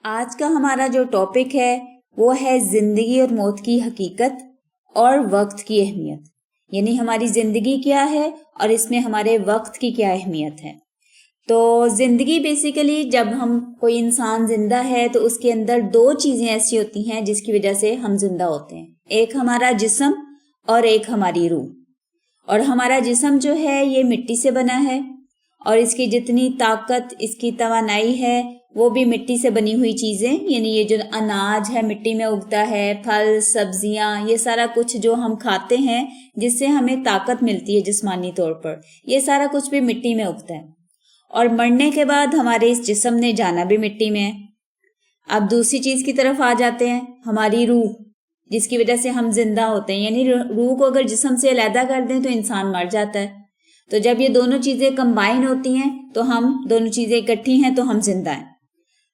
آج کا ہمارا جو ٹاپک ہے وہ ہے زندگی اور موت کی حقیقت اور وقت کی اہمیت. یعنی ہماری زندگی کیا ہے اور اس میں ہمارے وقت کی کیا اہمیت ہے. تو زندگی بیسیکلی جب ہم کوئی انسان زندہ ہے تو اس کے اندر دو چیزیں ایسی ہوتی ہیں جس کی وجہ سے ہم زندہ ہوتے ہیں. ایک ہمارا جسم اور ایک ہماری روح. اور ہمارا جسم جو ہے یہ مٹی سے بنا ہے اور اس کی جتنی طاقت، اس کی توانائی ہے وہ بھی مٹی سے بنی ہوئی چیزیں، یعنی یہ جو اناج ہے مٹی میں اگتا ہے، پھل سبزیاں، یہ سارا کچھ جو ہم کھاتے ہیں جس سے ہمیں طاقت ملتی ہے جسمانی طور پر، یہ سارا کچھ بھی مٹی میں اگتا ہے. اور مرنے کے بعد ہمارے اس جسم نے جانا بھی مٹی میں ہے. اب دوسری چیز کی طرف آ جاتے ہیں، ہماری روح جس کی وجہ سے ہم زندہ ہوتے ہیں. یعنی روح کو اگر جسم سے علیحدہ کر دیں تو انسان مر جاتا ہے. تو جب یہ دونوں چیزیں کمبائن ہوتی ہیں تو ہم دونوں چیزیں اکٹھی ہیں تو ہم زندہ ہیں.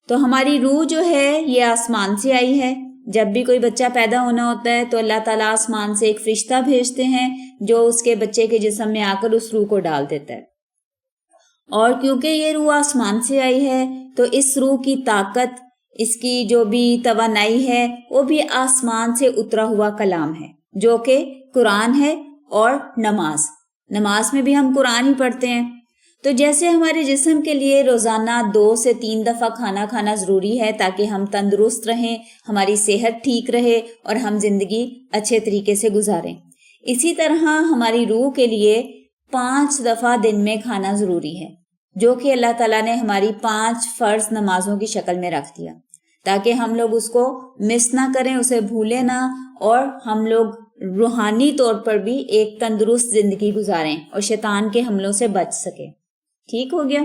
تو ہماری روح جو ہے یہ آسمان سے آئی ہے. جب بھی کوئی بچہ پیدا ہونا ہوتا ہے تو اللہ تعالیٰ آسمان سے ایک فرشتہ بھیجتے ہیں جو اس کے بچے کے جسم میں آ کر اس روح کو ڈال دیتا ہے. اور کیونکہ یہ روح آسمان سے آئی ہے تو اس روح کی طاقت، اس کی جو بھی توانائی ہے وہ بھی آسمان سے اترا ہوا کلام ہے جو کہ قرآن ہے اور نماز میں بھی ہم قرآن ہی پڑھتے ہیں. تو جیسے ہمارے جسم کے لیے روزانہ 2 سے 3 دفعہ کھانا ضروری ہے تاکہ ہم تندرست رہیں، ہماری صحت ٹھیک رہے اور ہم زندگی اچھے طریقے سے گزاریں، اسی طرح ہماری روح کے لیے 5 دفعہ دن میں کھانا ضروری ہے جو کہ اللہ تعالیٰ نے ہماری 5 فرض نمازوں کی شکل میں رکھ دیا تاکہ ہم لوگ اس کو مس نہ کریں، اسے بھولیں نہ، اور ہم لوگ روحانی طور پر بھی ایک تندرست زندگی گزاریں اور شیطان کے حملوں سے بچ سکیں. ٹھیک ہو گیا؟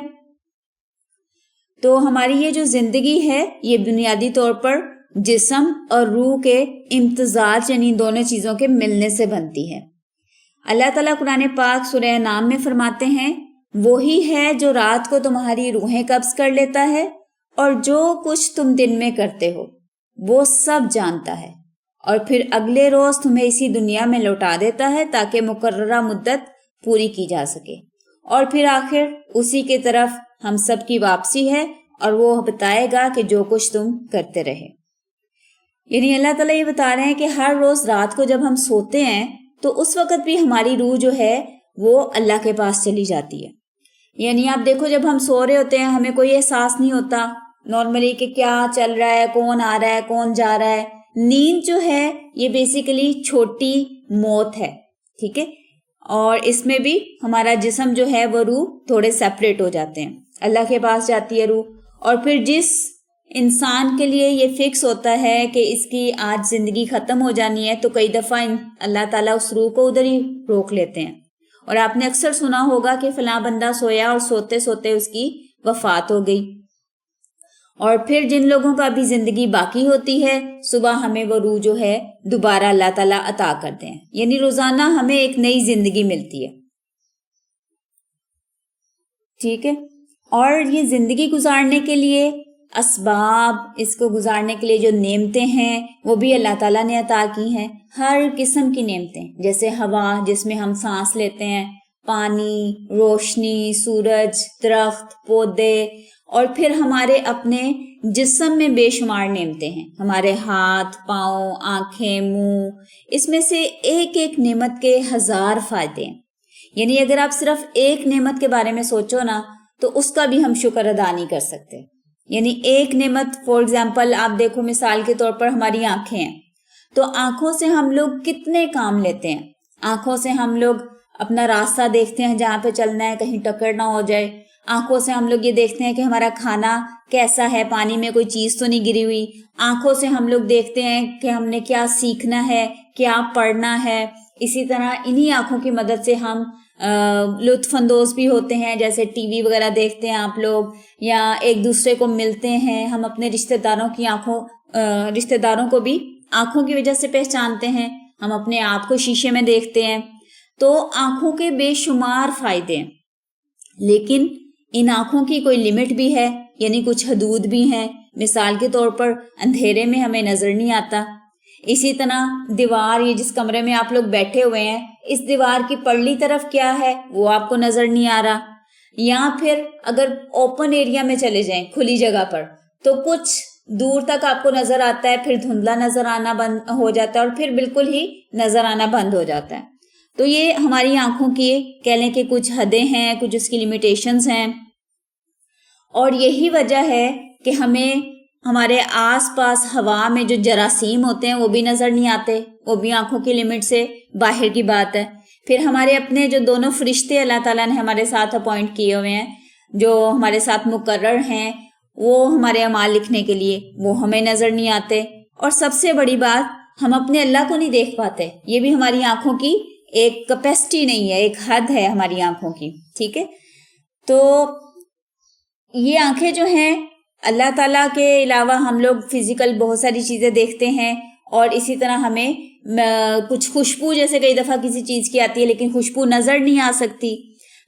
تو ہماری یہ جو زندگی ہے یہ بنیادی طور پر جسم اور روح کے امتزاج یعنی دونوں چیزوں کے ملنے سے بنتی ہے. اللہ تعالیٰ قرآن پاک سورہ انعام میں فرماتے ہیں، وہی ہے جو رات کو تمہاری روحیں قبض کر لیتا ہے اور جو کچھ تم دن میں کرتے ہو وہ سب جانتا ہے، اور پھر اگلے روز تمہیں اسی دنیا میں لوٹا دیتا ہے تاکہ مقررہ مدت پوری کی جا سکے، اور پھر آخر اسی کی طرف ہم سب کی واپسی ہے اور وہ بتائے گا کہ جو کچھ تم کرتے رہے. یعنی اللہ تعالیٰ یہ بتا رہے ہیں کہ ہر روز رات کو جب ہم سوتے ہیں تو اس وقت بھی ہماری روح جو ہے وہ اللہ کے پاس چلی جاتی ہے. یعنی آپ دیکھو جب ہم سو رہے ہوتے ہیں ہمیں کوئی احساس نہیں ہوتا نارملی کہ کیا چل رہا ہے، کون آ رہا ہے، کون جا رہا ہے. نیند جو ہے یہ بیسیکلی چھوٹی موت ہے، ٹھیک ہے، اور اس میں بھی ہمارا جسم جو ہے وہ روح تھوڑے سیپریٹ ہو جاتے ہیں، اللہ کے پاس جاتی ہے روح. اور پھر جس انسان کے لیے یہ فکس ہوتا ہے کہ اس کی آج زندگی ختم ہو جانی ہے تو کئی دفعہ اللہ تعالیٰ اس روح کو ادھر ہی روک لیتے ہیں. اور آپ نے اکثر سنا ہوگا کہ فلاں بندہ سویا اور سوتے سوتے اس کی وفات ہو گئی. اور پھر جن لوگوں کا ابھی زندگی باقی ہوتی ہے صبح ہمیں وہ روح جو ہے دوبارہ اللہ تعالیٰ عطا کرتے ہیں. یعنی روزانہ ہمیں ایک نئی زندگی ملتی ہے، ٹھیک ہے. اور یہ زندگی گزارنے کے لیے اسباب، اس کو گزارنے کے لیے جو نعمتیں ہیں وہ بھی اللہ تعالیٰ نے عطا کی ہیں، ہر قسم کی نعمتیں، جیسے ہوا جس میں ہم سانس لیتے ہیں، پانی، روشنی، سورج، درخت، پودے، اور پھر ہمارے اپنے جسم میں بے شمار نعمتیں ہیں، ہمارے ہاتھ، پاؤں، آنکھیں، منہ، اس میں سے ایک ایک نعمت کے 1000 فائدے ہیں. یعنی اگر آپ صرف ایک نعمت کے بارے میں سوچو نا تو اس کا بھی ہم شکر ادا نہیں کر سکتے. یعنی ایک نعمت فور ایگزامپل آپ دیکھو، مثال کے طور پر ہماری آنکھیں ہیں، تو آنکھوں سے ہم لوگ کتنے کام لیتے ہیں. آنکھوں سے ہم لوگ اپنا راستہ دیکھتے ہیں جہاں پہ چلنا ہے، کہیں ٹکر نہ ہو جائے. آنکھوں سے ہم لوگ یہ دیکھتے ہیں کہ ہمارا کھانا کیسا ہے، پانی میں کوئی چیز تو نہیں گری ہوئی. آنکھوں سے ہم لوگ دیکھتے ہیں کہ ہم نے کیا سیکھنا ہے، کیا پڑھنا ہے. اسی طرح انہی آنکھوں کی مدد سے ہم لطف اندوز بھی ہوتے ہیں، جیسے ٹی وی وغیرہ دیکھتے ہیں آپ لوگ، یا ایک دوسرے کو ملتے ہیں. ہم اپنے رشتہ داروں کو بھی آنکھوں کی وجہ سے پہچانتے ہیں. ہم اپنے آپ کو شیشے میں دیکھتے ہیں. تو آنکھوں کے بے شمار فائدے ہیں، لیکن ان آنکھوں کی کوئی لمٹ بھی ہے، یعنی کچھ حدود بھی ہیں. مثال کے طور پر اندھیرے میں ہمیں نظر نہیں آتا. اسی طرح دیوار، یہ جس کمرے میں آپ لوگ بیٹھے ہوئے ہیں، اس دیوار کی پرلی طرف کیا ہے وہ آپ کو نظر نہیں آ رہا. یا پھر اگر اوپن ایریا میں چلے جائیں، کھلی جگہ پر، تو کچھ دور تک آپ کو نظر آتا ہے، پھر دھندلا نظر آنا بند ہو جاتا ہے، اور پھر بالکل ہی نظر آنا بند ہو جاتا ہے. تو یہ ہماری آنکھوں کی کہہ لیں کہ کچھ حدیں ہیں، کچھ اس کی لیمیٹیشنز ہیں. اور یہی وجہ ہے کہ ہمیں ہمارے آس پاس ہوا میں جو جراثیم ہوتے ہیں وہ بھی نظر نہیں آتے، وہ بھی آنکھوں کی لمٹ سے باہر کی بات ہے. پھر ہمارے اپنے جو دونوں فرشتے اللہ تعالیٰ نے ہمارے ساتھ اپوائنٹ کیے ہوئے ہیں، جو ہمارے ساتھ مقرر ہیں وہ ہمارے اعمال لکھنے کے لیے، وہ ہمیں نظر نہیں آتے. اور سب سے بڑی بات، ہم اپنے اللہ کو نہیں دیکھ پاتے. یہ بھی ہماری آنکھوں کی ایک کیپیسٹی نہیں ہے، ایک حد ہے ہماری آنکھوں کی. ٹھیک ہے، تو یہ آنکھیں جو ہیں اللہ تعالیٰ کے علاوہ ہم لوگ فزیکل بہت ساری چیزیں دیکھتے ہیں، اور اسی طرح ہمیں کچھ خوشبو جیسے کئی دفعہ کسی چیز کی آتی ہے لیکن خوشبو نظر نہیں آ سکتی.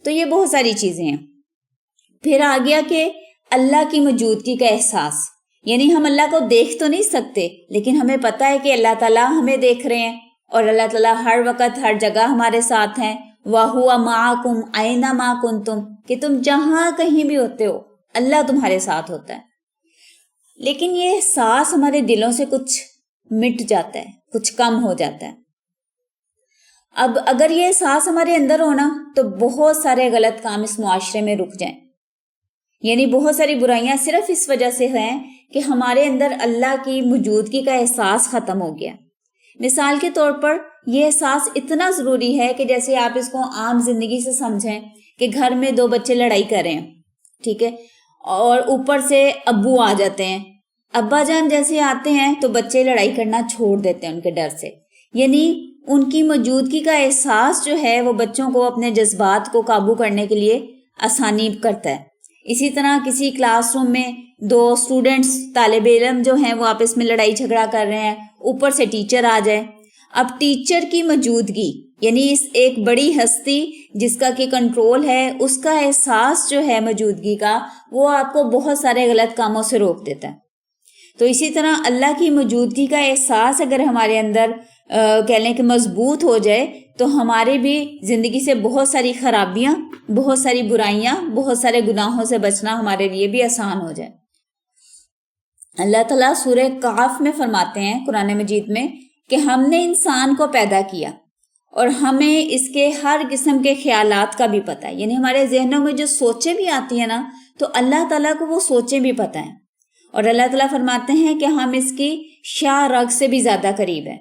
تو یہ بہت ساری چیزیں ہیں. پھر آ گیا کہ اللہ کی موجودگی کا احساس، یعنی ہم اللہ کو دیکھ تو نہیں سکتے لیکن ہمیں پتہ ہے کہ اللہ تعالیٰ ہمیں دیکھ رہے ہیں، اور اللہ تعالیٰ ہر وقت ہر جگہ ہمارے ساتھ ہیں. وَهُوَ مَعَكُمْ أَيْنَمَا كُنْتُمْ، کہ تم جہاں کہیں بھی ہوتے ہو اللہ تمہارے ساتھ ہوتا ہے. لیکن یہ احساس ہمارے دلوں سے کچھ مٹ جاتا ہے، کچھ کم ہو جاتا ہے. اب اگر یہ احساس ہمارے اندر ہونا تو بہت سارے غلط کام اس معاشرے میں رک جائیں. یعنی بہت ساری برائیاں صرف اس وجہ سے ہیں کہ ہمارے اندر اللہ کی موجودگی کا احساس ختم ہو گیا. مثال کے طور پر یہ احساس اتنا ضروری ہے کہ جیسے آپ اس کو عام زندگی سے سمجھیں کہ گھر میں دو بچے لڑائی کر رہے ہیں، ٹھیک ہے، اور اوپر سے ابو آ جاتے ہیں. ابا جان جیسے آتے ہیں تو بچے لڑائی کرنا چھوڑ دیتے ہیں ان کے ڈر سے. یعنی ان کی موجودگی کا احساس جو ہے وہ بچوں کو اپنے جذبات کو قابو کرنے کے لیے آسانی کرتا ہے. اسی طرح کسی کلاس روم میں دو اسٹوڈنٹس طالب علم جو ہیں وہ آپس میں لڑائی جھگڑا کر رہے ہیں، اوپر سے ٹیچر آ جائے. اب ٹیچر کی موجودگی، یعنی اس ایک بڑی ہستی جس کا کہ کنٹرول ہے، اس کا احساس جو ہے موجودگی کا، وہ آپ کو بہت سارے غلط کاموں سے روک دیتا ہے. تو اسی طرح اللہ کی موجودگی کا احساس اگر ہمارے اندر کہہ لیں کہ مضبوط ہو جائے تو ہماری بھی زندگی سے بہت ساری خرابیاں، بہت ساری برائیاں، بہت سارے گناہوں سے بچنا ہمارے لیے بھی آسان ہو جائے. اللہ تعالیٰ سورہ کہف میں فرماتے ہیں قرآن مجید میں کہ ہم نے انسان کو پیدا کیا اور ہمیں اس کے ہر قسم کے خیالات کا بھی پتہ ہے. یعنی ہمارے ذہنوں میں جو سوچیں بھی آتی ہیں نا تو اللہ تعالیٰ کو وہ سوچیں بھی پتہ ہیں. اور اللہ تعالیٰ فرماتے ہیں کہ ہم اس کی شاہ رگ سے بھی زیادہ قریب ہیں.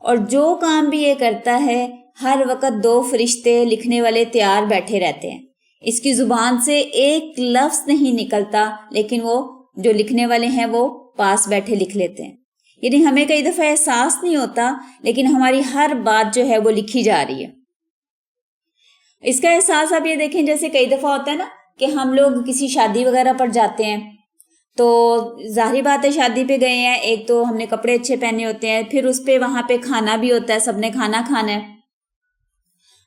اور جو کام بھی یہ کرتا ہے ہر وقت دو فرشتے لکھنے والے تیار بیٹھے رہتے ہیں. اس کی زبان سے ایک لفظ نہیں نکلتا لیکن وہ جو لکھنے والے ہیں وہ پاس بیٹھے لکھ لیتے ہیں. یعنی ہمیں کئی دفعہ احساس نہیں ہوتا لیکن ہماری ہر بات جو ہے وہ لکھی جا رہی ہے. اس کا احساس آپ یہ دیکھیں جیسے کئی دفعہ ہوتا ہے نا کہ ہم لوگ کسی شادی وغیرہ پر جاتے ہیں تو ظاہری بات ہے شادی پہ گئے ہیں، ایک تو ہم نے کپڑے اچھے پہنے ہوتے ہیں، پھر اس پہ وہاں پہ کھانا بھی ہوتا ہے، سب نے کھانا کھانا ہے.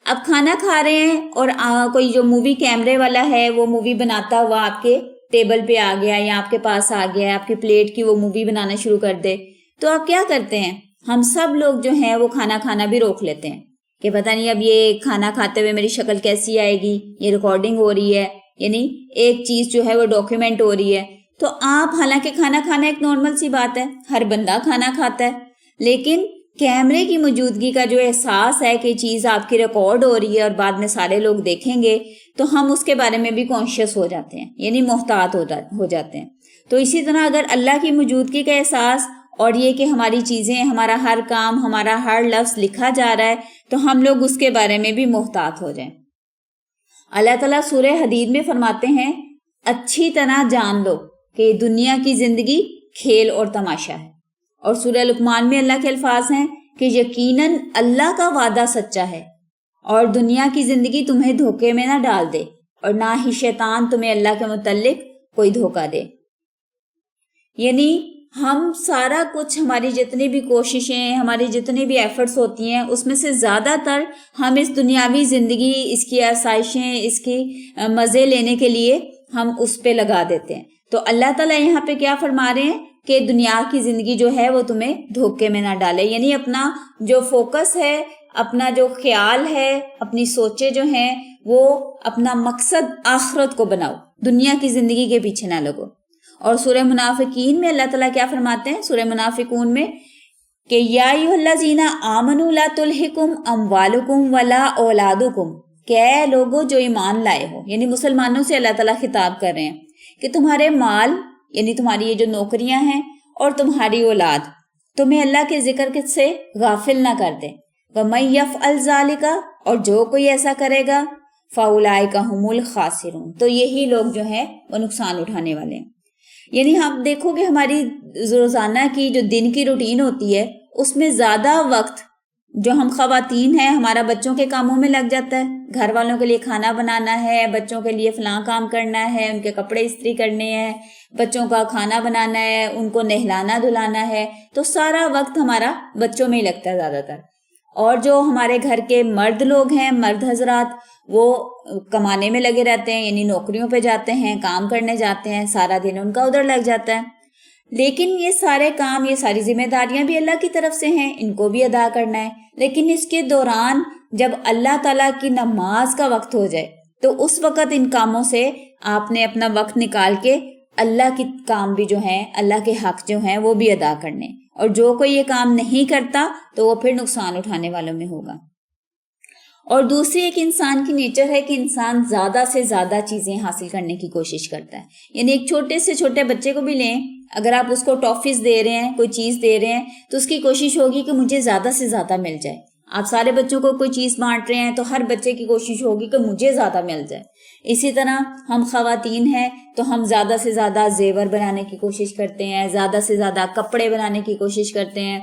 اب کھانا کھا رہے ہیں اور کوئی جو مووی کیمرے والا ہے وہ مووی بناتا ہوا آپ کے ٹیبل پہ آ گیا یا آپ کے پاس آ گیا، آپ کی پلیٹ کی وہ مووی بنانا شروع کر دے تو آپ کیا کرتے ہیں؟ ہم سب لوگ جو ہیں وہ کھانا کھانا بھی روک لیتے ہیں کہ پتہ نہیں اب یہ کھانا کھاتے ہوئے میری شکل کیسی آئے گی، یہ ریکارڈنگ ہو رہی ہے، یعنی ایک چیز جو ہے وہ ڈاکیومنٹ ہو رہی ہے. تو آپ حالانکہ کھانا کھانا ایک نارمل سی بات ہے، ہر بندہ کھانا کھاتا ہے، لیکن کیمرے کی موجودگی کا جو احساس ہے کہ چیز آپ کی ریکارڈ ہو رہی ہے اور بعد میں سارے لوگ دیکھیں گے تو ہم اس کے بارے میں بھی کانشیس ہو جاتے ہیں، یعنی محتاط ہو جاتے ہیں. تو اسی طرح اگر اللہ کی موجودگی کا احساس اور یہ کہ ہماری چیزیں، ہمارا ہر کام، ہمارا ہر لفظ لکھا جا رہا ہے تو ہم لوگ اس کے بارے میں بھی محتاط ہو جائیں. اللہ تعالیٰ سورہ حدید میں فرماتے ہیں اچھی طرح جان لو کہ دنیا کی زندگی کھیل اور تماشا ہے. اور سورہ لقمان میں اللہ کے الفاظ ہیں کہ یقیناً اللہ کا وعدہ سچا ہے اور دنیا کی زندگی تمہیں دھوکے میں نہ ڈال دے اور نہ ہی شیطان تمہیں اللہ کے متعلق کوئی دھوکہ دے. یعنی ہم سارا کچھ، ہماری جتنی بھی کوششیں، ہماری جتنی بھی ایفرٹس ہوتی ہیں اس میں سے زیادہ تر ہم اس دنیاوی زندگی، اس کی آسائشیں، اس کی مزے لینے کے لیے ہم اس پہ لگا دیتے ہیں. تو اللہ تعالیٰ یہاں پہ کیا فرما رہے ہیں کہ دنیا کی زندگی جو ہے وہ تمہیں دھوکے میں نہ ڈالے. یعنی اپنا جو فوکس ہے، اپنا جو خیال ہے، اپنی سوچیں جو ہیں وہ اپنا مقصد آخرت کو بناؤ، دنیا کی زندگی کے پیچھے نہ لگو. اور سورہ منافقین میں اللہ تعالیٰ کیا فرماتے ہیں سورہ منافقون میں کہ یا ایھاالذین آمنوا لا تلھکم اموالکم ولا اولادکم، کہ اے لوگو جو ایمان لائے ہو، یعنی مسلمانوں سے اللہ تعالیٰ خطاب کر رہے ہیں کہ تمہارے مال یعنی تمہاری یہ جو نوکریاں ہیں اور تمہاری اولاد تمہیں اللہ کے ذکر سے غافل نہ کر دے۔ وَمَن يَفْعَلْ ذَلِكَ، اور جو کوئی ایسا کرے گا فَأُولَٰئِكَ هُمُ الْخَاسِرُونَ، تو یہی لوگ جو ہیں وہ نقصان اٹھانے والے ہیں۔ یعنی آپ دیکھو کہ ہماری روزانہ کی جو دن کی روٹین ہوتی ہے اس میں زیادہ وقت جو ہم خواتین ہیں ہمارا بچوں کے کاموں میں لگ جاتا ہے، گھر والوں کے لیے کھانا بنانا ہے، بچوں کے لیے فلاں کام کرنا ہے، ان کے کپڑے استری کرنے ہیں، بچوں کا کھانا بنانا ہے، ان کو نہلانا دھلانا ہے، تو سارا وقت ہمارا بچوں میں ہی لگتا ہے زیادہ تر۔ اور جو ہمارے گھر کے مرد لوگ ہیں، مرد حضرات، وہ کمانے میں لگے رہتے ہیں، یعنی نوکریوں پہ جاتے ہیں، کام کرنے جاتے ہیں، سارا دن ان کا ادھر لگ جاتا ہے۔ لیکن یہ سارے کام، یہ ساری ذمہ داریاں بھی اللہ کی طرف سے ہیں، ان کو بھی ادا کرنا ہے۔ لیکن اس کے دوران جب اللہ تعالیٰ کی نماز کا وقت ہو جائے تو اس وقت ان کاموں سے آپ نے اپنا وقت نکال کے اللہ کے کام بھی جو ہیں، اللہ کے حق جو ہیں وہ بھی ادا کرنے، اور جو کوئی یہ کام نہیں کرتا تو وہ پھر نقصان اٹھانے والوں میں ہوگا۔ اور دوسری ایک انسان کی نیچر ہے کہ انسان زیادہ سے زیادہ چیزیں حاصل کرنے کی کوشش کرتا ہے۔ یعنی ایک چھوٹے سے چھوٹے بچے کو بھی لیں، اگر آپ اس کو ٹافیز دے رہے ہیں، کوئی چیز دے رہے ہیں، تو اس کی کوشش ہوگی کہ مجھے زیادہ سے زیادہ مل جائے۔ آپ سارے بچوں کو کوئی چیز بانٹ رہے ہیں تو ہر بچے کی کوشش ہوگی کہ مجھے زیادہ مل جائے۔ اسی طرح ہم خواتین ہیں تو ہم زیادہ سے زیادہ زیور بنانے کی کوشش کرتے ہیں، زیادہ سے زیادہ کپڑے بنانے کی کوشش کرتے ہیں،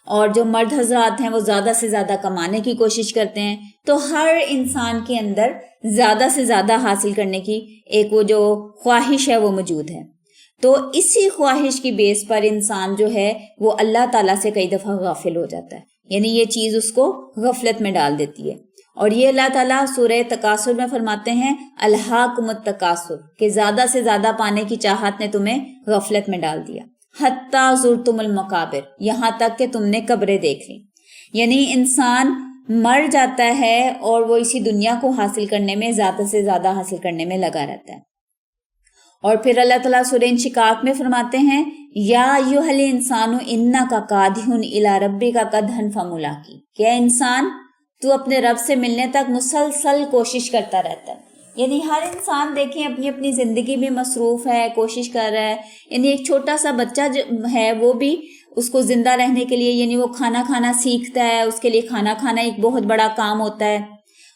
اور جو مرد حضرات ہیں وہ زیادہ سے زیادہ کمانے کی کوشش کرتے ہیں۔ تو ہر انسان کے اندر زیادہ سے زیادہ حاصل کرنے کی ایک وہ جو خواہش ہے وہ موجود ہے۔ تو اسی خواہش کی بیس پر انسان جو ہے وہ اللہ تعالیٰ سے کئی دفعہ غافل ہو جاتا ہے، یعنی یہ چیز اس کو غفلت میں ڈال دیتی ہے۔ اور یہ اللہ تعالیٰ سورہ تکاثر میں فرماتے ہیں الہاکم التکاثر، کہ زیادہ سے زیادہ پانے کی چاہت نے تمہیں غفلت میں ڈال دیا۔ حتیٰ زرتم المقابر، یہاں تک کہ تم نے قبریں دیکھ لی۔ یعنی انسان مر جاتا ہے اور وہ اسی دنیا کو حاصل کرنے میں، زیادہ سے زیادہ حاصل کرنے میں لگا رہتا ہے۔ اور پھر اللہ تعالیٰ سورہ انشقاق میں فرماتے ہیں یا ایھا الانسان انک کادح الی ربک کدحا فملاقی، کہ اے انسان تو اپنے رب سے ملنے تک مسلسل کوشش کرتا رہتا ہے۔ یعنی ہر انسان دیکھیں اپنی اپنی زندگی میں مصروف ہے، کوشش کر رہا ہے۔ یعنی ایک چھوٹا سا بچہ جو ہے وہ بھی اس کو زندہ رہنے کے لیے، یعنی وہ کھانا کھانا سیکھتا ہے، اس کے لیے کھانا کھانا ایک بہت بڑا کام ہوتا ہے،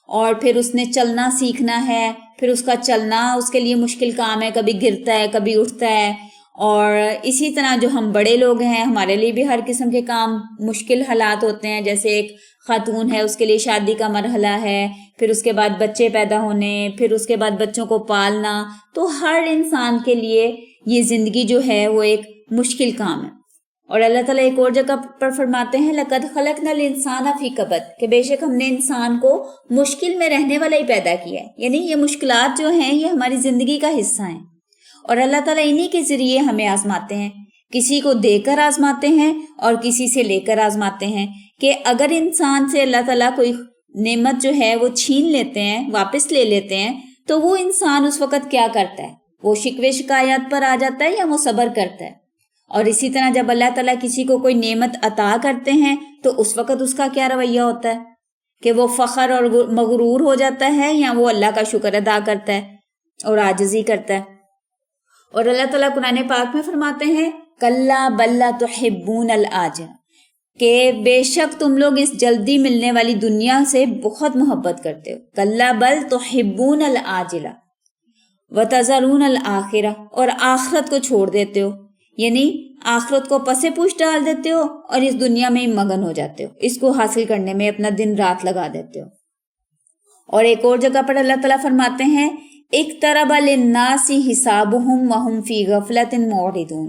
اور پھر اس نے چلنا سیکھنا ہے، پھر اس کا چلنا اس کے لیے مشکل کام ہے، کبھی گرتا ہے کبھی اٹھتا ہے۔ اور اسی طرح جو ہم بڑے لوگ ہیں ہمارے لیے بھی ہر قسم کے کام مشکل حالات ہوتے ہیں، جیسے ایک خاتون ہے اس کے لیے شادی کا مرحلہ ہے، پھر اس کے بعد بچے پیدا ہونے، پھر اس کے بعد بچوں کو پالنا۔ تو ہر انسان کے لیے یہ زندگی جو ہے وہ ایک مشکل کام ہے۔ اور اللہ تعالیٰ ایک اور جگہ پر فرماتے ہیں لَقَدْ خَلَقْنَا الْإِنسَانَ فِي كَبَدٍ، کہ بے شک ہم نے انسان کو مشکل میں رہنے والا ہی پیدا کیا ہے۔ یعنی یہ مشکلات جو ہیں یہ ہماری زندگی کا حصہ ہیں، اور اللہ تعالیٰ انہی کے ذریعے ہمیں آزماتے ہیں، کسی کو دے کر آزماتے ہیں اور کسی سے لے کر آزماتے ہیں۔ کہ اگر انسان سے اللہ تعالیٰ کوئی نعمت جو ہے وہ چھین لیتے ہیں، واپس لے لیتے ہیں، تو وہ انسان اس وقت کیا کرتا ہے؟ وہ شکوے شکایات پر آ جاتا ہے یا وہ صبر کرتا ہے؟ اور اسی طرح جب اللہ تعالیٰ کسی کو کوئی نعمت عطا کرتے ہیں تو اس وقت اس کا کیا رویہ ہوتا ہے؟ کہ وہ فخر اور مغرور ہو جاتا ہے یا وہ اللہ کا شکر ادا کرتا ہے اور عاجزی کرتا ہے؟ اور اللہ تعالیٰ قرآن پاک میں فرماتے ہیں کلا بل لا تحبون العاجلہ، کہ بے شک تم لوگ اس جلدی ملنے والی دنیا سے بہت محبت کرتے ہو۔ کلا بل تحبون العاجلہ وتذرون الآخرہ، اور آخرت کو چھوڑ دیتے ہو، یعنی آخرت کو پس پوچھ ڈال دیتے ہو اور اس دنیا میں مگن ہو جاتے ہو، اس کو حاصل کرنے میں اپنا دن رات لگا دیتے ہو۔ اور ایک اور جگہ پر اللہ تعالیٰ فرماتے ہیں اقترب للناس حسابهم وهم فی غفلۃ معرضون،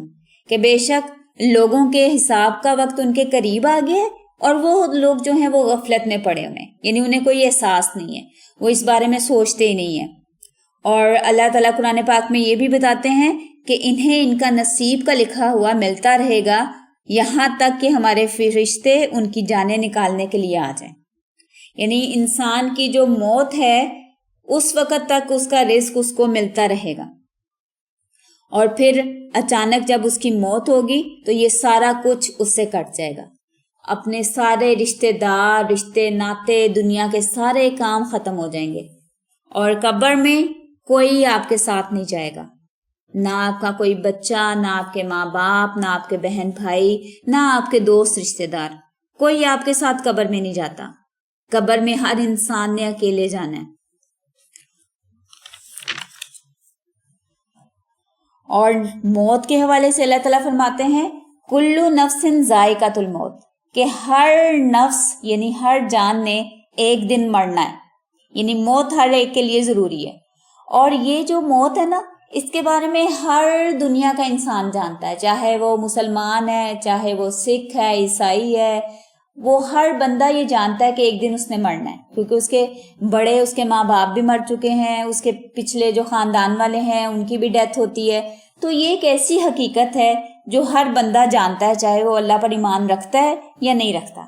کہ بے شک لوگوں کے حساب کا وقت ان کے قریب آ گیا ہے اور وہ لوگ جو ہیں وہ غفلت میں پڑے ہوئے ہیں، یعنی انہیں کوئی احساس نہیں ہے، وہ اس بارے میں سوچتے ہی نہیں ہیں۔ اور اللہ تعالیٰ قرآن پاک میں یہ بھی بتاتے ہیں کہ انہیں ان کا نصیب کا لکھا ہوا ملتا رہے گا یہاں تک کہ ہمارے فرشتے ان کی جانیں نکالنے کے لیے آ جائیں۔ یعنی انسان کی جو موت ہے اس وقت تک اس کا رزق اس کو ملتا رہے گا۔ اور پھر اچانک جب اس کی موت ہوگی تو یہ سارا کچھ اس سے کٹ جائے گا. اپنے سارے رشتے دار، رشتے ناتے، دنیا کے سارے کام ختم ہو جائیں گے. اور قبر میں کوئی آپ کے ساتھ نہیں جائے گا، نہ آپ کا کوئی بچہ، نہ آپ کے ماں باپ، نہ آپ کے بہن بھائی، نہ آپ کے دوست رشتے دار. کوئی آپ کے ساتھ قبر میں نہیں جاتا. قبر میں ہر انسان نے اکیلے جانا ہے. اور موت کے حوالے سے اللہ تعالیٰ فرماتے ہیں کلو نفس ذائقۃ الموت، کہ ہر نفس یعنی ہر جان نے ایک دن مرنا ہے، یعنی موت ہر ایک کے لیے ضروری ہے. اور یہ جو موت ہے نا، اس کے بارے میں ہر دنیا کا انسان جانتا ہے، چاہے وہ مسلمان ہے، چاہے وہ سکھ ہے، عیسائی ہے، وہ ہر بندہ یہ جانتا ہے کہ ایک دن اس نے مرنا ہے، کیونکہ اس کے بڑے، اس کے ماں باپ بھی مر چکے ہیں، اس کے پچھلے جو خاندان والے ہیں ان کی بھی ڈیتھ ہوتی ہے. تو یہ ایک ایسی حقیقت ہے جو ہر بندہ جانتا ہے، چاہے وہ اللہ پر ایمان رکھتا ہے یا نہیں رکھتا.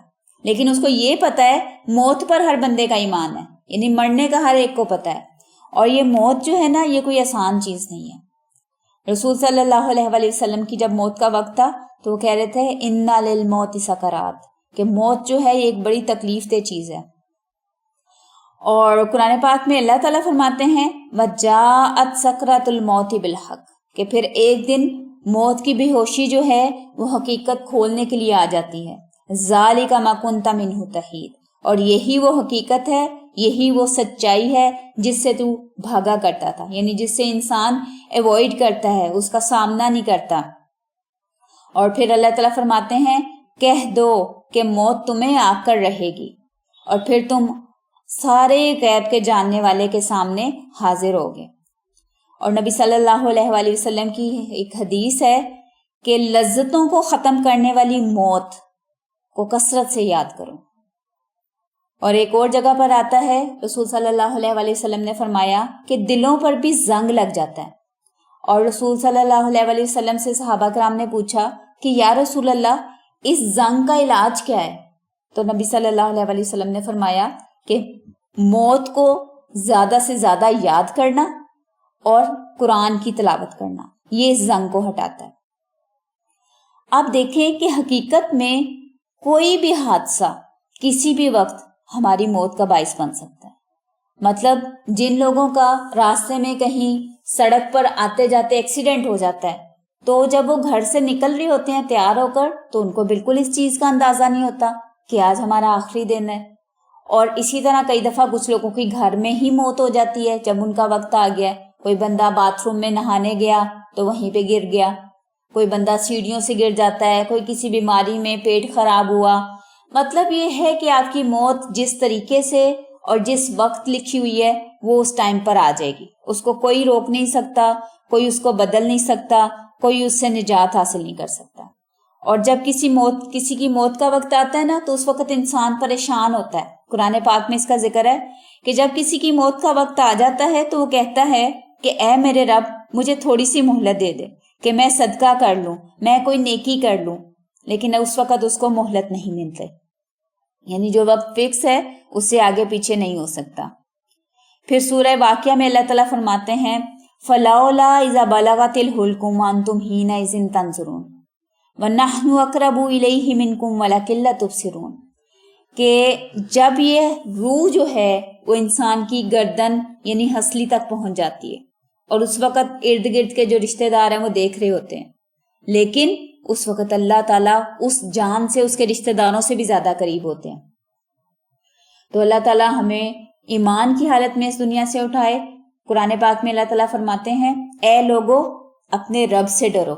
لیکن اس کو یہ پتا ہے موت پر ہر بندے کا ایمان ہے، یعنی مرنے کا ہر ایک کو پتا ہے. اور یہ موت جو ہے نا، یہ کوئی آسان چیز نہیں ہے. رسول صلی اللہ علیہ وآلہ وسلم کی جب موت کا وقت تھا تو وہ کہہ رہے تھے اِنَّ لِلْمَوْتِ سَكَرَاتٍ، کہ موت جو ہے یہ ایک بڑی تکلیف دہ چیز ہے. اور قرآن پاک میں اللہ تعالیٰ فرماتے ہیں وَجَاءَتْ سَكْرَةُ الْمَوْتِ بِالْحَقِّ، کہ پھر ایک دن موت کی بے ہوشی جو ہے وہ حقیقت کھولنے کے لیے آ جاتی ہے. ذَلِكَ مَا كُنْتَ مِنْهُ تَحِيدُ، اور یہی وہ حقیقت ہے، یہی وہ سچائی ہے جس سے تو بھاگا کرتا تھا، یعنی جس سے انسان ایوائڈ کرتا ہے، اس کا سامنا نہیں کرتا. اور پھر اللہ تعالیٰ فرماتے ہیں کہہ دو کہ موت تمہیں آ کر رہے گی، اور پھر تم سارے غیب کے جاننے والے کے سامنے حاضر ہوگے. اور نبی صلی اللہ علیہ وآلہ وسلم کی ایک حدیث ہے کہ لذتوں کو ختم کرنے والی موت کو کثرت سے یاد کرو. اور ایک اور جگہ پر آتا ہے رسول صلی اللہ علیہ وآلہ وسلم نے فرمایا کہ دلوں پر بھی زنگ لگ جاتا ہے. اور رسول صلی اللہ علیہ وآلہ وسلم سے صحابہ کرام نے پوچھا کہ یا رسول اللہ اس زنگ کا علاج کیا ہے؟ تو نبی صلی اللہ علیہ وآلہ وسلم نے فرمایا کہ موت کو زیادہ سے زیادہ یاد کرنا اور قرآن کی تلاوت کرنا، یہ اس زنگ کو ہٹاتا ہے. آپ دیکھیں کہ حقیقت میں کوئی بھی حادثہ کسی بھی وقت ہماری موت کا باعث بن سکتا ہے. مطلب جن لوگوں کا راستے میں کہیں سڑک پر آتے جاتے ایکسیڈنٹ ہو جاتا ہے تو جب وہ گھر سے نکل رہے ہوتے ہیں تیار ہو کر تو ان کو بالکل اس چیز کا اندازہ نہیں ہوتا کہ آج ہمارا آخری دن ہے. اور اسی طرح کئی دفعہ کچھ لوگوں کی گھر میں ہی موت ہو جاتی ہے جب ان کا وقت آ گیا. کوئی بندہ باتھ روم میں نہانے گیا تو وہیں پہ گر گیا، کوئی بندہ سیڑھیوں سے گر جاتا ہے، کوئی کسی بیماری میں پیٹ خراب ہوا. مطلب یہ ہے کہ آپ کی موت جس طریقے سے اور جس وقت لکھی ہوئی ہے وہ اس ٹائم پر آ جائے گی. اس کو کوئی روک نہیں سکتا، کوئی اس کو بدل نہیں سکتا، کوئی اس سے نجات حاصل نہیں کر سکتا. اور جب کسی کی موت کا وقت آتا ہے نا تو اس وقت انسان پریشان ہوتا ہے. قرآن پاک میں اس کا ذکر ہے کہ جب کسی کی موت کا وقت آ جاتا ہے تو وہ کہتا ہے کہ اے میرے رب مجھے تھوڑی سی مہلت دے دے کہ میں صدقہ کر لوں، میں کوئی نیکی کر لوں. لیکن اس وقت اس کو مہلت نہیں ملتے، یعنی جو وقت فکس ہے اس سے آگے پیچھے نہیں ہو سکتا. پھر سورہ واقعہ میں اللہ تعالیٰ فرماتے ہیں فَلَوْلَا إِذَا بَلَغَتِ الْحُلْقُمْ وَأَنْتُمْ حِينَئِذٍ تَنظُرُونَ وَنَحْنُ أَقْرَبُ إِلَيْهِ مِنْكُمْ وَلَكِنْ لَا تُبْصِرُونَ، کہ جب یہ روح جو ہے وہ انسان کی گردن یعنی ہنسلی تک پہنچ جاتی ہے اور اس وقت ارد گرد کے جو رشتہ دار ہیں وہ دیکھ رہے ہوتے ہیں، لیکن اس وقت اللہ تعالیٰ اس جان سے اس کے رشتہ داروں سے بھی زیادہ قریب ہوتے ہیں. تو اللہ تعالیٰ ہمیں ایمان کی حالت میں اس دنیا سے اٹھائے. قرآن پاک میں اللہ تعالیٰ فرماتے ہیں اے لوگو اپنے رب سے ڈرو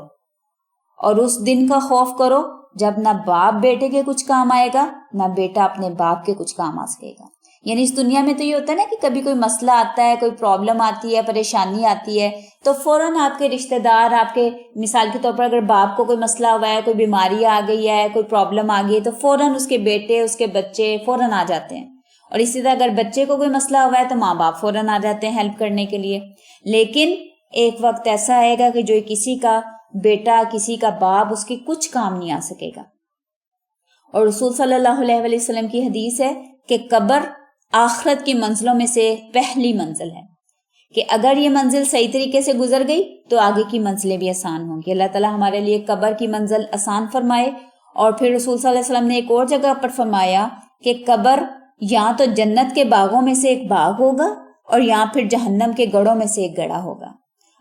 اور اس دن کا خوف کرو جب نہ باپ بیٹے کے کچھ کام آئے گا، نہ بیٹا اپنے باپ کے کچھ کام آ سکے گا. یعنی اس دنیا میں تو یہ ہوتا ہے نا کہ کبھی کوئی مسئلہ آتا ہے، کوئی پرابلم آتی ہے، پریشانی آتی ہے تو فوراً آپ کے رشتہ دار، آپ کے مثال کے طور پر اگر باپ کو کوئی مسئلہ ہوا ہے، کوئی بیماری آ گئی ہے، کوئی پرابلم آ گئی ہے تو فوراً اس کے بیٹے، اس کے بچے فوراً آ جاتے ہیں. اور اسی طرح اگر بچے کو کوئی مسئلہ ہوا ہے تو ماں باپ فوراً آ جاتے ہیں ہیلپ کرنے کے لیے. لیکن ایک وقت ایسا آئے گا کہ جو کسی کا بیٹا، کسی کا باپ اس کے کچھ کام نہیں آ سکے گا. اور رسول صلی اللہ علیہ وآلہ وسلم کی حدیث ہے کہ قبر آخرت کی منزلوں میں سے پہلی منزل ہے، کہ اگر یہ منزل صحیح طریقے سے گزر گئی تو آگے کی منزلیں بھی آسان ہوں گی. اللہ تعالیٰ ہمارے لیے قبر کی منزل آسان فرمائے. اور پھر رسول صلی اللہ علیہ وسلم نے ایک اور جگہ پر فرمایا کہ قبر یا تو جنت کے باغوں میں سے ایک باغ ہوگا اور یا پھر جہنم کے گڑھوں میں سے ایک گڑھا ہوگا.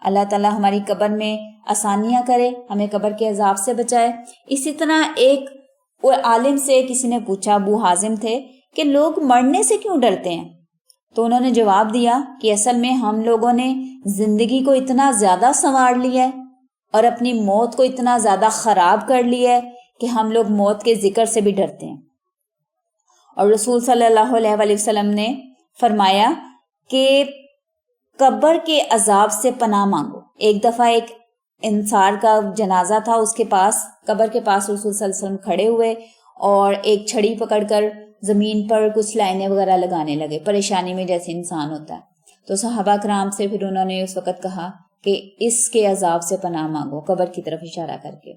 اللہ تعالیٰ ہماری قبر میں آسانیاں کرے, ہمیں قبر کے عذاب سے بچائے. اسی طرح ایک عالم سے کسی نے پوچھا, ابو حازم تھے, کہ لوگ مرنے سے کیوں ڈرتے ہیں؟ تو انہوں نے جواب دیا کہ اصل میں ہم لوگوں نے زندگی کو اتنا زیادہ سنوار لیا ہے اور اپنی موت کو اتنا زیادہ خراب کر لیا ہے کہ ہم لوگ موت کے ذکر سے بھی ڈرتے ہیں. اور رسول صلی اللہ علیہ وآلہ وسلم نے فرمایا کہ قبر کے عذاب سے پناہ مانگو. ایک دفعہ ایک انصار کا جنازہ تھا, اس کے پاس قبر کے پاس رسول صلی اللہ علیہ وسلم کھڑے ہوئے اور ایک چھڑی پکڑ کر زمین پر کچھ لائنیں وغیرہ لگانے لگے, پریشانی میں جیسے انسان ہوتا ہے. تو صحابہ کرام سے پھر انہوں نے اس وقت کہا کہ اس کے عذاب سے پناہ مانگو, قبر کی طرف اشارہ کر کے.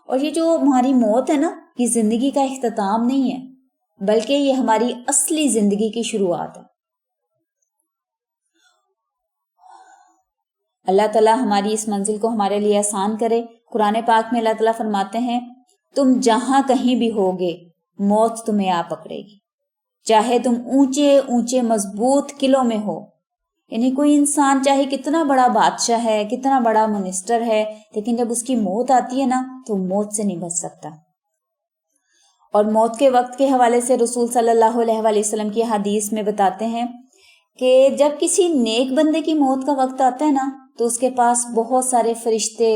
اور یہ جو ہماری موت ہے نا, یہ زندگی کا اختتام نہیں ہے, بلکہ یہ ہماری اصلی زندگی کی شروعات ہے. اللہ تعالیٰ ہماری اس منزل کو ہمارے لیے آسان کرے. قرآن پاک میں اللہ تعالیٰ فرماتے ہیں, تم جہاں کہیں بھی ہوگے موت تمہیں آ پکڑے گی, چاہے تم اونچے اونچے مضبوط قلعوں میں ہو. یعنی کوئی انسان چاہے کتنا بڑا بادشاہ ہے, کتنا بڑا منسٹر ہے, لیکن جب اس کی موت آتی ہے نا تو موت سے نہیں بچ سکتا. اور موت کے وقت کے حوالے سے رسول صلی اللہ علیہ وآلہ وسلم کی حدیث میں بتاتے ہیں کہ جب کسی نیک بندے کی موت کا وقت آتا ہے نا تو اس کے پاس بہت سارے فرشتے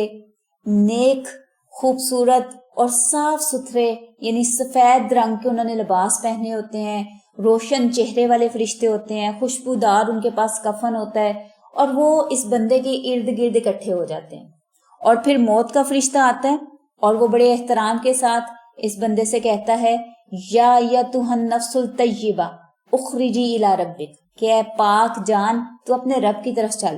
نیک, خوبصورت اور صاف ستھرے, یعنی سفید رنگ کے انہوں نے لباس پہنے ہوتے ہیں, روشن چہرے والے فرشتے ہوتے ہیں, خوشبودار ان کے پاس کفن ہوتا ہے, اور وہ اس بندے کے ارد گرد اکٹھے ہو جاتے ہیں. اور پھر موت کا فرشتہ آتا ہے اور وہ بڑے احترام کے ساتھ اس بندے سے کہتا ہے, یا ایتھا النفس الطیبہ اخرجی الی ربک, کہ اے پاک جان تو اپنے رب کی طرف چل.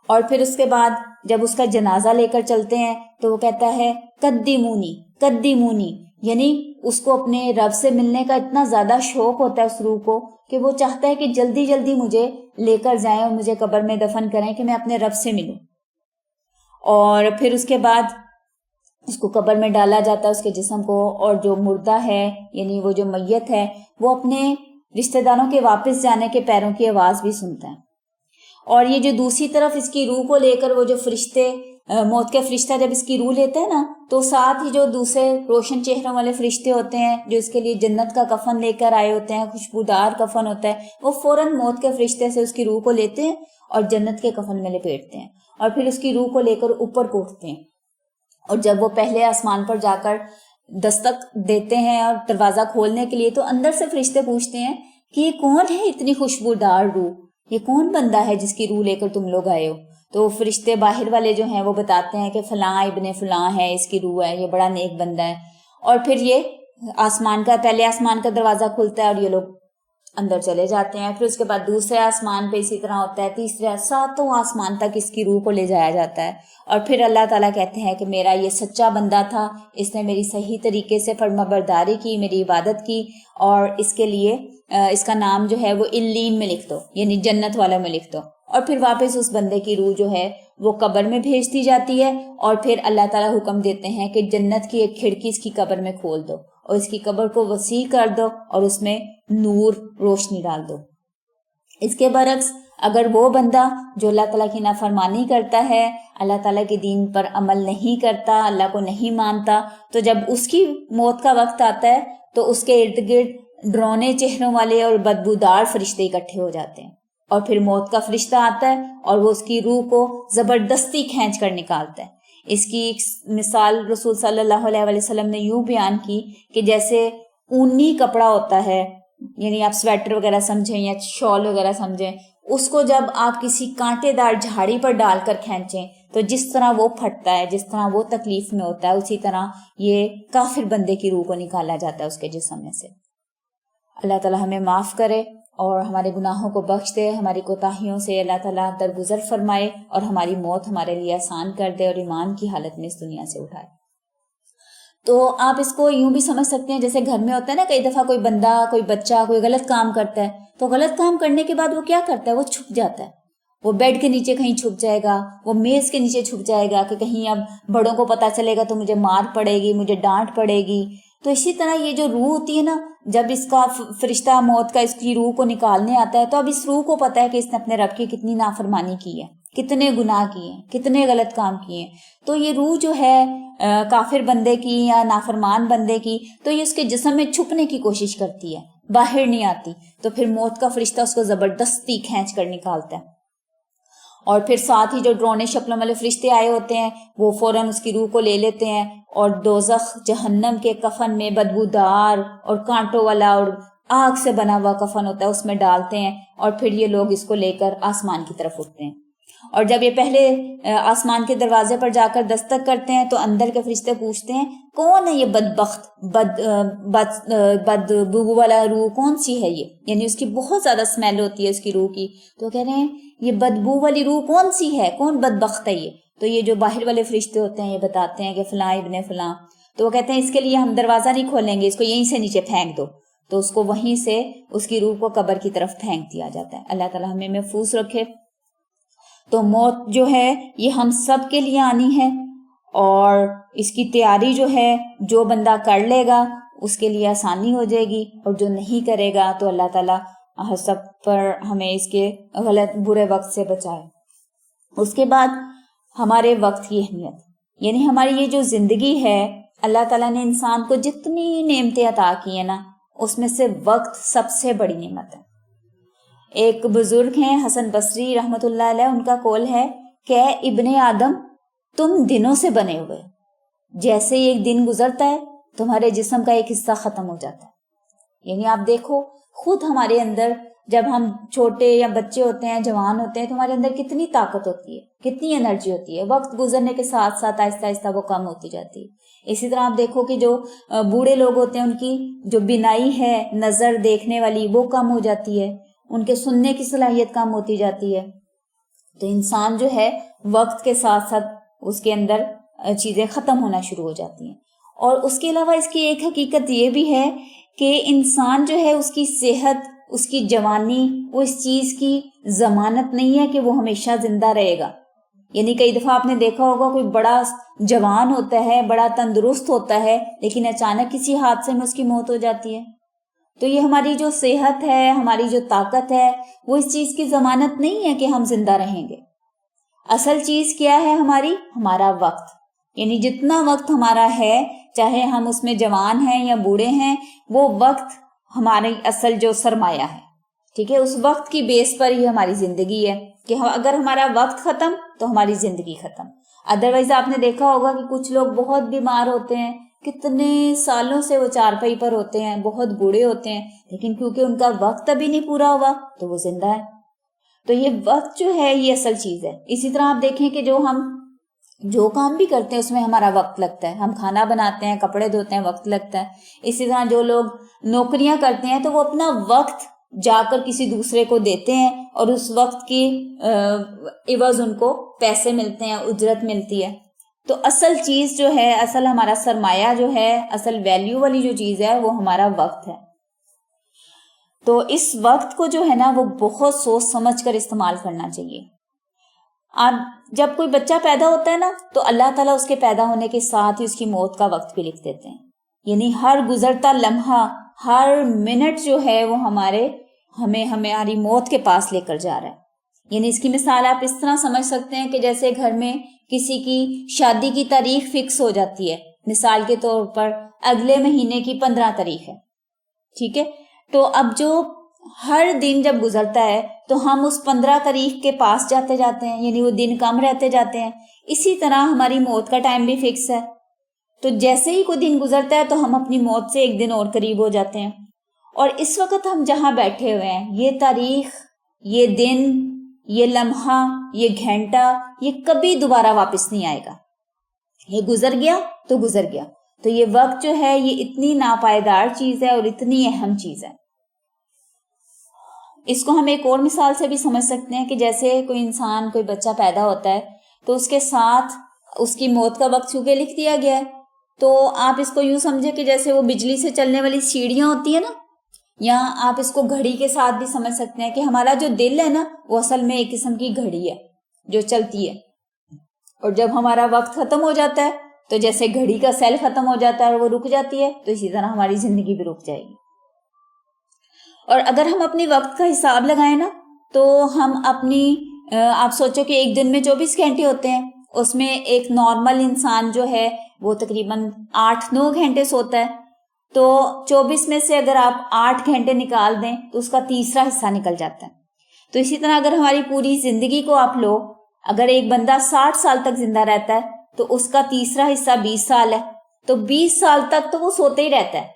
اور پھر اس کے بعد جب اس کا جنازہ لے کر چلتے ہیں تو وہ کہتا ہے قدمونی قدمونی, یعنی اس کو اپنے رب سے ملنے کا اتنا زیادہ شوق ہوتا ہے اس روح کو کہ وہ چاہتا ہے کہ جلدی جلدی مجھے لے کر جائیں اور مجھے قبر میں دفن کریں کہ میں اپنے رب سے ملوں. اور پھر اس کے بعد اس کو قبر میں ڈالا جاتا ہے, اس کے جسم کو, اور جو مردہ ہے یعنی وہ جو میت ہے وہ اپنے رشتہ داروں کے واپس جانے کے پیروں کی آواز بھی سنتا ہے. اور یہ جو دوسری طرف اس کی روح کو لے کر وہ جو فرشتے, موت کے فرشتہ جب اس کی روح لیتے ہیں نا تو ساتھ ہی جو دوسرے روشن چہروں والے فرشتے ہوتے ہیں جو اس کے لیے جنت کا کفن لے کر آئے ہوتے ہیں, خوشبودار کفن ہوتا ہے, وہ فوراً موت کے فرشتے سے اس کی روح کو لیتے ہیں اور جنت کے کفن میں لپیٹتے ہیں اور پھر اس کی روح کو لے کر اوپر کو اٹھتے ہیں. اور جب وہ پہلے آسمان پر جا کر دستک دیتے ہیں اور دروازہ کھولنے کے لیے تو اندر سے فرشتے پوچھتے ہیں کہ یہ کون ہے اتنی خوشبودار روح, یہ کون بندہ ہے جس کی روح لے کر تم لوگ آئے ہو؟ تو فرشتے باہر والے جو ہیں وہ بتاتے ہیں کہ فلاں ابن فلاں ہے, اس کی روح ہے, یہ بڑا نیک بندہ ہے. اور پھر یہ پہلے آسمان کا دروازہ کھلتا ہے اور یہ لوگ اندر چلے جاتے ہیں. پھر اس کے بعد دوسرے آسمان پہ اسی طرح ہوتا ہے, تیسرے, ساتوں آسمان تک اس کی روح کو لے جایا جاتا ہے. اور پھر اللہ تعالیٰ کہتے ہیں کہ میرا یہ سچا بندہ تھا, اس نے میری صحیح طریقے سے فرمانبرداری کی, میری عبادت کی, اور اس کے لیے اس کا نام جو ہے وہ علین میں لکھ دو, یعنی جنت والوں میں لکھ دو. اور پھر واپس اس بندے کی روح جو ہے وہ قبر میں بھیج دی جاتی ہے. اور پھر اللہ تعالیٰ حکم دیتے ہیں کہ جنت کی ایک کھڑکی اس کی قبر میں کھول دو اور اس کی قبر کو وسیع کر دو اور اس میں نور, روشنی ڈال دو. اس کے برعکس اگر وہ بندہ جو اللہ تعالیٰ کی نافرمانی کرتا ہے, اللہ تعالیٰ کے دین پر عمل نہیں کرتا, اللہ کو نہیں مانتا, تو جب اس کی موت کا وقت آتا ہے تو اس کے ارد گرد ڈرونے چہروں والے اور بدبودار فرشتے اکٹھے ہو جاتے ہیں. اور پھر موت کا فرشتہ آتا ہے اور وہ اس کی روح کو زبردستی کھینچ کر نکالتا ہے. اس کی ایک مثال رسول صلی اللہ علیہ وآلہ وسلم نے یوں بیان کی کہ جیسے اونی کپڑا ہوتا ہے, یعنی آپ سویٹر وغیرہ سمجھیں یا شال وغیرہ سمجھیں, اس کو جب آپ کسی کانٹے دار جھاڑی پر ڈال کر کھینچیں تو جس طرح وہ پھٹتا ہے, جس طرح وہ تکلیف میں ہوتا ہے, اسی طرح یہ کافر بندے کی روح کو نکالا جاتا ہے اس کے جسم میں سے. اللہ تعالیٰ ہمیں معاف کرے اور ہمارے گناہوں کو بخش دے, ہماری کوتاہیوں سے اللہ تعالیٰ درگزر فرمائے اور ہماری موت ہمارے لیے آسان کر دے اور ایمان کی حالت میں اس دنیا سے اٹھائے. تو آپ اس کو یوں بھی سمجھ سکتے ہیں جیسے گھر میں ہوتا ہے نا, کئی دفعہ کوئی بندہ, کوئی بچہ کوئی غلط کام کرتا ہے تو غلط کام کرنے کے بعد وہ کیا کرتا ہے, وہ چھپ جاتا ہے, وہ بیڈ کے نیچے کہیں چھپ جائے گا, وہ میز کے نیچے چھپ جائے گا کہ کہیں اب بڑوں کو پتا چلے گا تو مجھے مار پڑے گی, مجھے ڈانٹ پڑے گی. تو اسی طرح یہ جو روح ہوتی ہے نا, جب اس کا فرشتہ موت کا اس کی روح کو نکالنے آتا ہے تو اب اس روح کو پتا ہے کہ اس نے اپنے رب کی کتنی نافرمانی کی ہے, کتنے گناہ کیے ہیں, کتنے غلط کام کیے ہیں. تو یہ روح جو ہے کافر بندے کی یا نافرمان بندے کی, تو یہ اس کے جسم میں چھپنے کی کوشش کرتی ہے, باہر نہیں آتی. تو پھر موت کا فرشتہ اس کو زبردستی کھینچ کر نکالتا ہے. اور پھر ساتھ ہی جو ڈرونے شکلوں والے فرشتے آئے ہوتے ہیں وہ فوراً اس کی روح کو لے لیتے ہیں اور دوزخ جہنم کے کفن میں, بدبودار اور کانٹوں والا اور آگ سے بنا ہوا کفن ہوتا ہے, اس میں ڈالتے ہیں. اور پھر یہ لوگ اس کو لے کر آسمان کی طرف اٹھتے ہیں. اور جب یہ پہلے آسمان کے دروازے پر جا کر دستک کرتے ہیں تو اندر کے فرشتے پوچھتے ہیں کون ہے یہ بدبخت بدبو والا روح, کون سی ہے یہ, یعنی اس کی بہت زیادہ اسمیل ہوتی ہے اس کی روح کی. تو کہہ رہے ہیں یہ بدبو والی روح کون سی ہے, کون بدبخت ہے یہ. تو یہ جو باہر والے فرشتے ہوتے ہیں یہ بتاتے ہیں کہ فلاں ابن فلاں. تو وہ کہتے ہیں اس کے لیے ہم دروازہ نہیں کھولیں گے, اس کو یہیں سے نیچے پھینک دو. تو اس کو وہیں سے اس کی روح کو قبر کی طرف پھینک دیا جاتا ہے. اللہ تعالیٰ ہمیں محفوظ رکھے. تو موت جو ہے یہ ہم سب کے لیے آنی ہے, اور اس کی تیاری جو ہے جو بندہ کر لے گا اس کے لیے آسانی ہو جائے گی, اور جو نہیں کرے گا تو اللہ تعالیٰ سب پر ہمیں اس کے غلط برے وقت سے بچائے. اس کے بعد ہمارے وقت کی اہمیت, یعنی ہماری یہ جو زندگی ہے, اللہ تعالیٰ نے انسان کو جتنی نعمتیں عطا کی ہیں نا, اس میں سے وقت سب سے بڑی نعمت ہے. ایک بزرگ ہیں حسن بصری رحمۃ اللہ علیہ, ان کا قول ہے کہ ابن آدم تم دنوں سے بنے ہوئے, جیسے ہی ایک دن گزرتا ہے تمہارے جسم کا ایک حصہ ختم ہو جاتا ہے. یعنی آپ دیکھو خود ہمارے اندر جب ہم چھوٹے یا بچے ہوتے ہیں, جوان ہوتے ہیں, تو ہمارے اندر کتنی طاقت ہوتی ہے, کتنی انرجی ہوتی ہے. وقت گزرنے کے ساتھ ساتھ آہستہ آہستہ وہ کم ہوتی جاتی ہے. اسی طرح آپ دیکھو کہ جو بوڑھے لوگ ہوتے ہیں ان کی جو بینائی ہے, نظر دیکھنے والی, وہ کم ہو جاتی ہے, ان کے سننے کی صلاحیت کم ہوتی جاتی ہے. تو انسان جو ہے وقت کے ساتھ ساتھ اس کے اندر چیزیں ختم ہونا شروع ہو جاتی ہیں. اور اس کے علاوہ اس کی ایک حقیقت یہ بھی ہے کہ انسان جو ہے اس کی صحت, اس کی جوانی, وہ اس چیز کی ضمانت نہیں ہے کہ وہ ہمیشہ زندہ رہے گا. یعنی کئی دفعہ آپ نے دیکھا ہوگا کوئی بڑا جوان ہوتا ہے, بڑا تندرست ہوتا ہے, لیکن اچانک کسی حادثے میں اس کی موت ہو جاتی ہے. تو یہ ہماری جو صحت ہے, ہماری جو طاقت ہے, وہ اس چیز کی ضمانت نہیں ہے کہ ہم زندہ رہیں گے. اصل چیز کیا ہے ہماری, ہمارا وقت. یعنی جتنا وقت ہمارا ہے, چاہے ہم اس میں جوان ہیں یا بوڑھے ہیں, وہ وقت ہماری اصل جو سرمایہ ہے. ٹھیک ہے, اس وقت کی بیس پر ہی ہماری زندگی ہے کہ اگر ہمارا وقت ختم تو ہماری زندگی ختم. ادروائز آپ نے دیکھا ہوگا کہ کچھ لوگ بہت بیمار ہوتے ہیں, کتنے سالوں سے وہ چارپائی پر ہوتے ہیں, بہت بوڑھے ہوتے ہیں, لیکن کیونکہ ان کا وقت ابھی نہیں پورا ہوا تو وہ زندہ ہے. تو یہ وقت جو ہے یہ اصل چیز ہے. اسی طرح آپ دیکھیں کہ جو کام بھی کرتے ہیں اس میں ہمارا وقت لگتا ہے. ہم کھانا بناتے ہیں, کپڑے دھوتے ہیں, وقت لگتا ہے. اسی طرح جو لوگ نوکریاں کرتے ہیں تو وہ اپنا وقت جا کر کسی دوسرے کو دیتے ہیں, اور اس وقت کی عوض ان کو پیسے ملتے ہیں, اجرت ملتی ہے. تو اصل چیز جو ہے, اصل ہمارا سرمایہ جو ہے, اصل ویلیو والی جو چیز ہے وہ ہمارا وقت ہے. تو اس وقت کو جو ہے نا وہ بہت سوچ سمجھ کر استعمال کرنا چاہیے. جب کوئی بچہ پیدا ہوتا ہے نا تو اللہ تعالیٰ اس کے پیدا ہونے کے ساتھ ہی اس کی موت کا وقت بھی لکھ دیتے ہیں. یعنی ہر گزرتا لمحہ, ہر منٹ جو ہے وہ ہماری موت کے پاس لے کر جا رہا ہے. یعنی اس کی مثال آپ اس طرح سمجھ سکتے ہیں کہ جیسے گھر میں کسی کی شادی کی تاریخ فکس ہو جاتی ہے. مثال کے طور پر اگلے مہینے کی 15 تاریخ ہے, ٹھیک ہے. تو اب جو ہر دن جب گزرتا ہے تو ہم اس 15 تاریخ کے پاس جاتے ہیں, یعنی وہ دن کم رہتے جاتے ہیں. اسی طرح ہماری موت کا ٹائم بھی فکس ہے. تو جیسے ہی کوئی دن گزرتا ہے تو ہم اپنی موت سے ایک دن اور قریب ہو جاتے ہیں. اور اس وقت ہم جہاں بیٹھے ہوئے ہیں, یہ تاریخ, یہ دن, یہ لمحہ, یہ گھنٹہ, یہ کبھی دوبارہ واپس نہیں آئے گا. یہ گزر گیا تو گزر گیا. تو یہ وقت جو ہے یہ اتنی ناپائیدار چیز ہے اور اتنی اہم چیز ہے. اس کو ہم ایک اور مثال سے بھی سمجھ سکتے ہیں کہ جیسے کوئی انسان, کوئی بچہ پیدا ہوتا ہے تو اس کے ساتھ اس کی موت کا وقت چونکہ لکھ دیا گیا ہے. تو آپ اس کو یوں سمجھے کہ جیسے وہ بجلی سے چلنے والی سیڑھیاں ہوتی ہیں نا, یا آپ اس کو گھڑی کے ساتھ بھی سمجھ سکتے ہیں کہ ہمارا جو دل ہے نا وہ اصل میں ایک قسم کی گھڑی ہے جو چلتی ہے، اور جب ہمارا وقت ختم ہو جاتا ہے تو جیسے گھڑی کا سیل ختم ہو جاتا ہے اور وہ رک جاتی ہے، تو اسی طرح ہماری زندگی بھی رک جائے گی۔ اور اگر ہم اپنی وقت کا حساب لگائیں نا تو ہم اپنی آپ سوچو کہ ایک دن میں 24 گھنٹے ہوتے ہیں، اس میں ایک نارمل انسان جو ہے وہ تقریباً 8-9 گھنٹے سوتا ہے، تو 24 میں سے اگر آپ 8 گھنٹے نکال دیں تو اس کا تیسرا حصہ نکل جاتا ہے۔ تو اسی طرح اگر ہماری پوری زندگی کو آپ لو، اگر ایک بندہ 60 سال تک زندہ رہتا ہے تو اس کا تیسرا حصہ 20 سال ہے، تو 20 سال تک تو وہ سوتے ہی رہتا ہے۔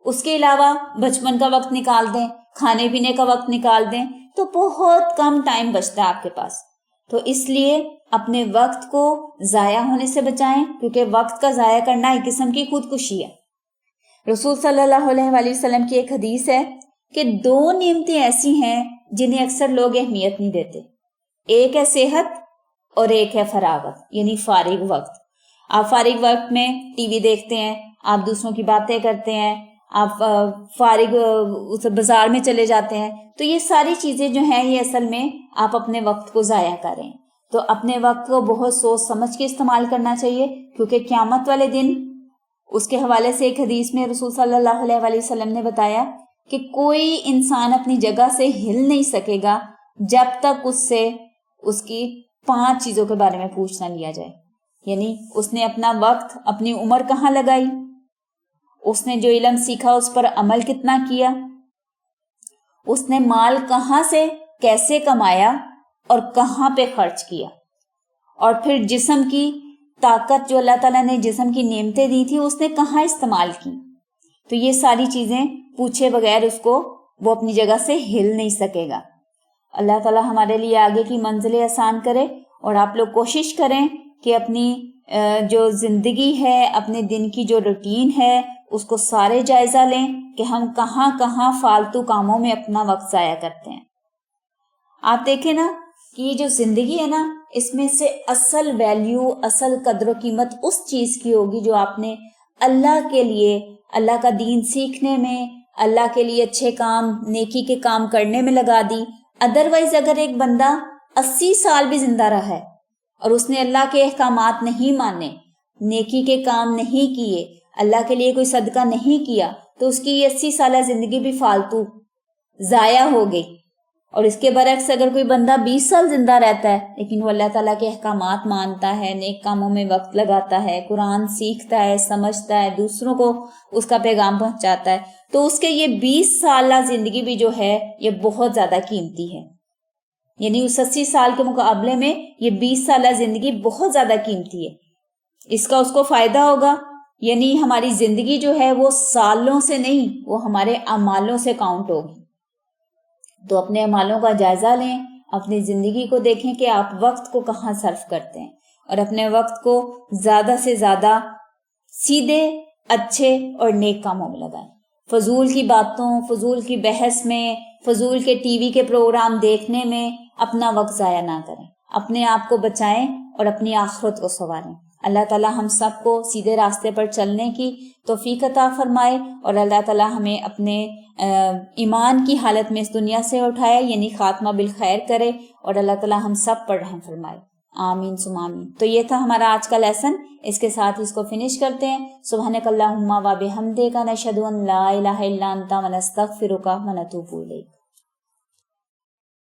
اس کے علاوہ بچپن کا وقت نکال دیں، کھانے پینے کا وقت نکال دیں، تو بہت کم ٹائم بچتا ہے آپ کے پاس۔ تو اس لیے اپنے وقت کو ضائع ہونے سے بچائیں، کیونکہ وقت کا ضائع کرنا ایک قسم کی خودکشی ہے۔ رسول صلی اللہ علیہ وآلہ وسلم کی ایک حدیث ہے کہ 2 نعمتیں ایسی ہیں جنہیں اکثر لوگ اہمیت نہیں دیتے، ایک ہے صحت اور ایک ہے فراغت، یعنی فارغ وقت۔ آپ فارغ وقت میں ٹی وی دیکھتے ہیں، آپ دوسروں کی باتیں کرتے ہیں، آپ فارغ بازار میں چلے جاتے ہیں، تو یہ ساری چیزیں جو ہیں یہ اصل میں آپ اپنے وقت کو ضائع کر رہے ہیں۔ تو اپنے وقت کو بہت سوچ سمجھ کے استعمال کرنا چاہیے، کیونکہ قیامت والے دن اس کے حوالے سے ایک حدیث میں رسول صلی اللہ علیہ وآلہ وسلم نے بتایا کہ کوئی انسان اپنی جگہ سے ہل نہیں سکے گا جب تک اس سے اس کی 5 چیزوں کے بارے میں پوچھ نہ لیا جائے، یعنی اس نے اپنا وقت، اپنی عمر کہاں لگائی، اس نے جو علم سیکھا اس پر عمل کتنا کیا، اس نے مال کہاں سے کیسے کمایا اور کہاں پہ خرچ کیا، اور پھر جسم کی طاقت جو اللہ تعالیٰ نے جسم کی نعمتیں دی تھی اس نے کہاں استعمال کی۔ تو یہ ساری چیزیں پوچھے بغیر اس کو وہ اپنی جگہ سے ہل نہیں سکے گا۔ اللہ تعالیٰ ہمارے لیے آگے کی منزلیں آسان کرے، اور آپ لوگ کوشش کریں کہ اپنی جو زندگی ہے، اپنے دن کی جو روٹین ہے، اس کو سارے جائزہ لیں کہ ہم کہاں کہاں فالتو کاموں میں اپنا وقت ضائع کرتے ہیں۔ آپ دیکھیں نا کہ یہ جو زندگی ہے نا، اس میں سے اصل ویلیو، اصل قدر و قیمت اس چیز کی ہوگی جو آپ نے اللہ کے لیے، اللہ کا دین سیکھنے میں، اللہ کے لیے اچھے کام، نیکی کے کام کرنے میں لگا دی۔ ادروائز اگر ایک بندہ 80 سال بھی زندہ رہا ہے اور اس نے اللہ کے احکامات نہیں مانے، نیکی کے کام نہیں کیے، اللہ کے لیے کوئی صدقہ نہیں کیا، تو اس کی 80 سالہ زندگی بھی فالتو ضائع ہو گئی۔ اور اس کے برعکس اگر کوئی بندہ 20 سال زندہ رہتا ہے لیکن وہ اللہ تعالیٰ کے احکامات مانتا ہے، نیک کاموں میں وقت لگاتا ہے، قرآن سیکھتا ہے، سمجھتا ہے، دوسروں کو اس کا پیغام پہنچاتا ہے، تو اس کے یہ 20 سالہ زندگی بھی جو ہے یہ بہت زیادہ قیمتی ہے۔ یعنی اس 80 سال کے مقابلے میں یہ 20 سالہ زندگی بہت زیادہ قیمتی ہے۔ اس کا اس کو فائدہ ہوگا، یعنی ہماری زندگی جو ہے وہ سالوں سے نہیں، وہ ہمارے اعمالوں سے کاؤنٹ ہوگی۔ تو اپنے اعمالوں کا جائزہ لیں، اپنی زندگی کو دیکھیں کہ آپ وقت کو کہاں صرف کرتے ہیں، اور اپنے وقت کو زیادہ سے زیادہ سیدھے، اچھے اور نیک کاموں میں لگائیں۔ فضول کی باتوں، فضول کی بحث میں، فضول کے ٹی وی کے پروگرام دیکھنے میں اپنا وقت ضائع نہ کریں، اپنے آپ کو بچائیں اور اپنی آخرت کو سنواریں۔ اللہ تعالیٰ ہم سب کو سیدھے راستے پر چلنے کی توفیق عطا فرمائے، اور اللہ تعالیٰ ہمیں اپنے ایمان کی حالت میں اس دنیا سے اٹھائے، یعنی خاتمہ بالخیر کرے، اور اللہ تعالیٰ ہم سب پر رحم فرمائے۔ آمین ثم آمین۔ تو یہ تھا ہمارا آج کا لیسن، اس کے ساتھ اس کو فنش کرتے ہیں۔ سبحانک اللہم و بحمدک، نشہد ان لا الہ الا انت ونستغفرک ونتوب الیک۔